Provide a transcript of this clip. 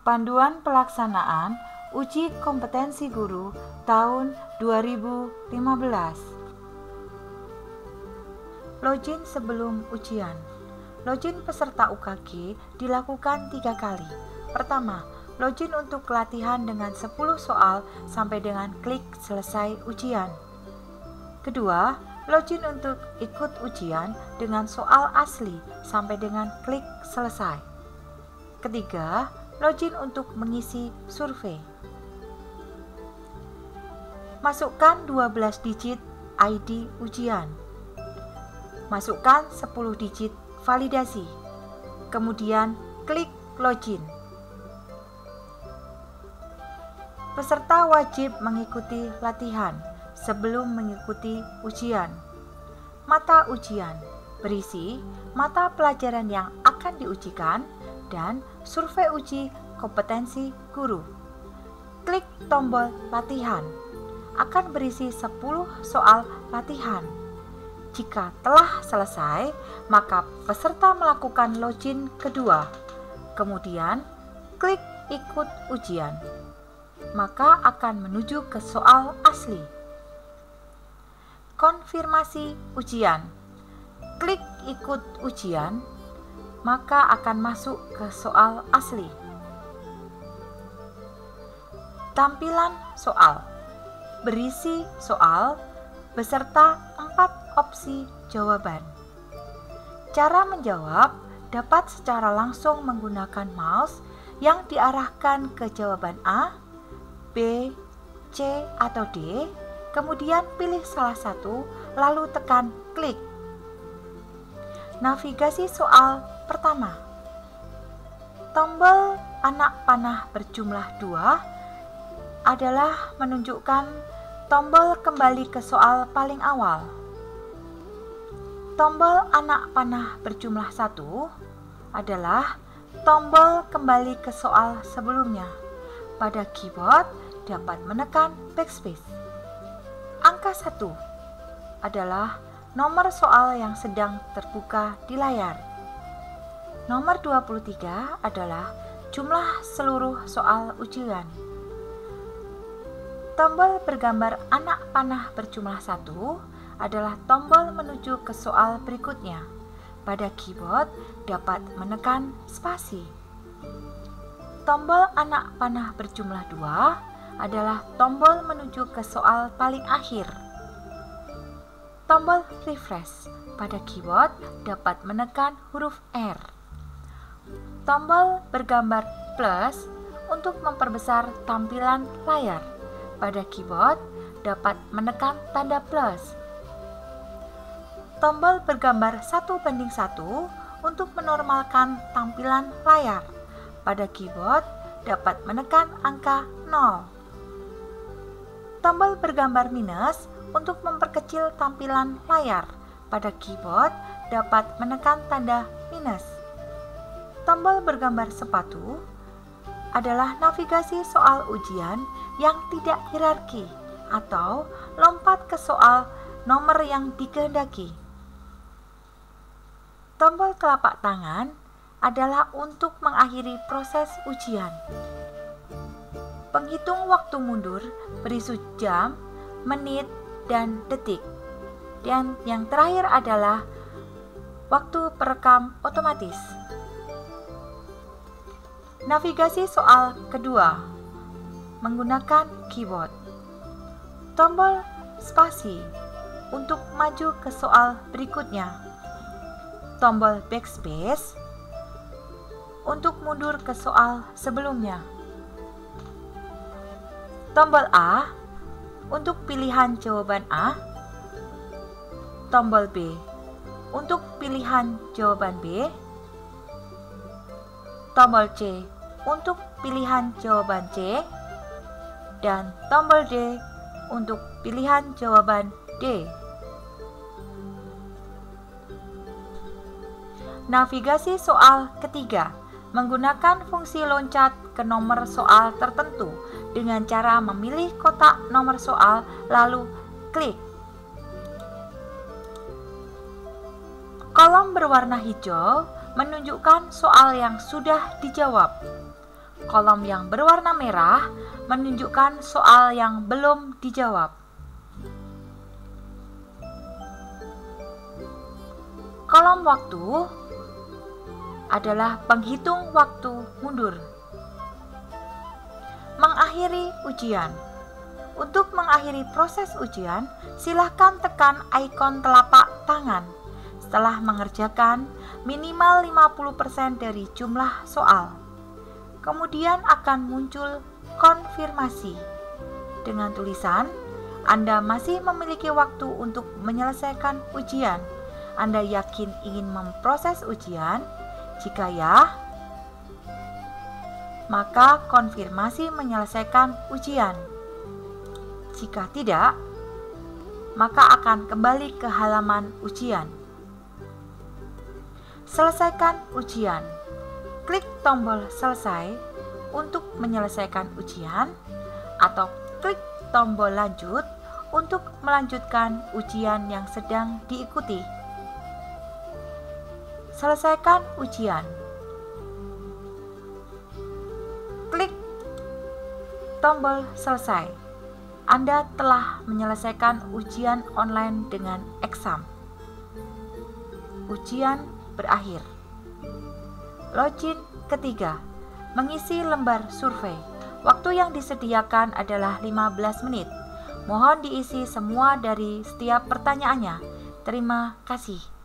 Panduan Pelaksanaan Uji Kompetensi Guru tahun 2015. Login sebelum ujian. Login peserta UKG dilakukan 3 kali. Pertama, login untuk latihan dengan 10 soal sampai dengan klik selesai ujian. Kedua, login untuk ikut ujian dengan soal asli sampai dengan klik selesai. Ketiga, login untuk mengisi survei. Masukkan 12 digit ID ujian. Masukkan 10 digit validasi. Kemudian klik login. Peserta wajib mengikuti latihan sebelum mengikuti ujian. Mata ujian berisi mata pelajaran yang akan diujikan dan survei uji kompetensi guru. Klik tombol latihan. Akan berisi 10 soal latihan. Jika telah selesai, maka peserta melakukan login kedua. Kemudian klik ikut ujian. Maka akan menuju ke soal asli. Konfirmasi ujian. Klik ikut ujian, maka akan masuk ke soal asli. Tampilan soal. Berisi soal beserta 4 opsi jawaban. Cara menjawab dapat secara langsung menggunakan mouse yang diarahkan ke jawaban A, B, C, atau D, kemudian pilih salah satu, lalu tekan klik. Navigasi soal pertama. Tombol anak panah berjumlah 2 adalah menunjukkan tombol kembali ke soal paling awal. Tombol anak panah berjumlah 1 adalah tombol kembali ke soal sebelumnya. Pada keyboard dapat menekan backspace. Angka 1 adalah nomor soal yang sedang terbuka di layar. Nomor 23 adalah jumlah seluruh soal ujian. Tombol bergambar anak panah berjumlah 1 adalah tombol menuju ke soal berikutnya. Pada keyboard dapat menekan spasi. Tombol anak panah berjumlah 2 adalah tombol menuju ke soal paling akhir. Tombol refresh pada keyboard dapat menekan huruf R. Tombol bergambar plus untuk memperbesar tampilan layar. Pada keyboard dapat menekan tanda plus. Tombol bergambar 1:1 untuk menormalkan tampilan layar. Pada keyboard dapat menekan angka 0. Tombol bergambar minus untuk memperkecil tampilan layar. Pada keyboard dapat menekan tanda minus. Tombol bergambar sepatu adalah navigasi soal ujian yang tidak hierarki atau lompat ke soal nomor yang dikehendaki. Tombol telapak tangan adalah untuk mengakhiri proses ujian. Penghitung waktu mundur berisi jam, menit, dan detik. Dan yang terakhir adalah waktu perekam otomatis. Navigasi soal kedua menggunakan keyboard. Tombol spasi untuk maju ke soal berikutnya. Tombol backspace untuk mundur ke soal sebelumnya. Tombol A untuk pilihan jawaban A. Tombol B untuk pilihan jawaban B. Tombol C untuk pilihan jawaban C. Dan tombol D untuk pilihan jawaban D. Navigasi soal ketiga menggunakan fungsi loncat ke nomor soal tertentu dengan cara memilih kotak nomor soal lalu klik. Kolom berwarna hijau menunjukkan soal yang sudah dijawab. Kolom yang berwarna merah menunjukkan soal yang belum dijawab. Kolom waktu adalah penghitung waktu mundur. Mengakhiri ujian. Untuk mengakhiri proses ujian, silakan tekan ikon telapak tangan setelah mengerjakan minimal 50% dari jumlah soal. Kemudian akan muncul konfirmasi dengan tulisan, Anda masih memiliki waktu untuk menyelesaikan ujian. Anda yakin ingin memproses ujian? Jika ya, maka konfirmasi menyelesaikan ujian. Jika tidak, maka akan kembali ke halaman ujian. Selesaikan ujian. Klik tombol selesai untuk menyelesaikan ujian atau klik tombol lanjut untuk melanjutkan ujian yang sedang diikuti. Selesaikan ujian. Klik tombol selesai. Anda telah menyelesaikan ujian online dengan Exam. Ujian berakhir. Login ketiga. Mengisi lembar survei. Waktu yang disediakan adalah 15 menit. Mohon diisi semua dari setiap pertanyaannya. Terima kasih.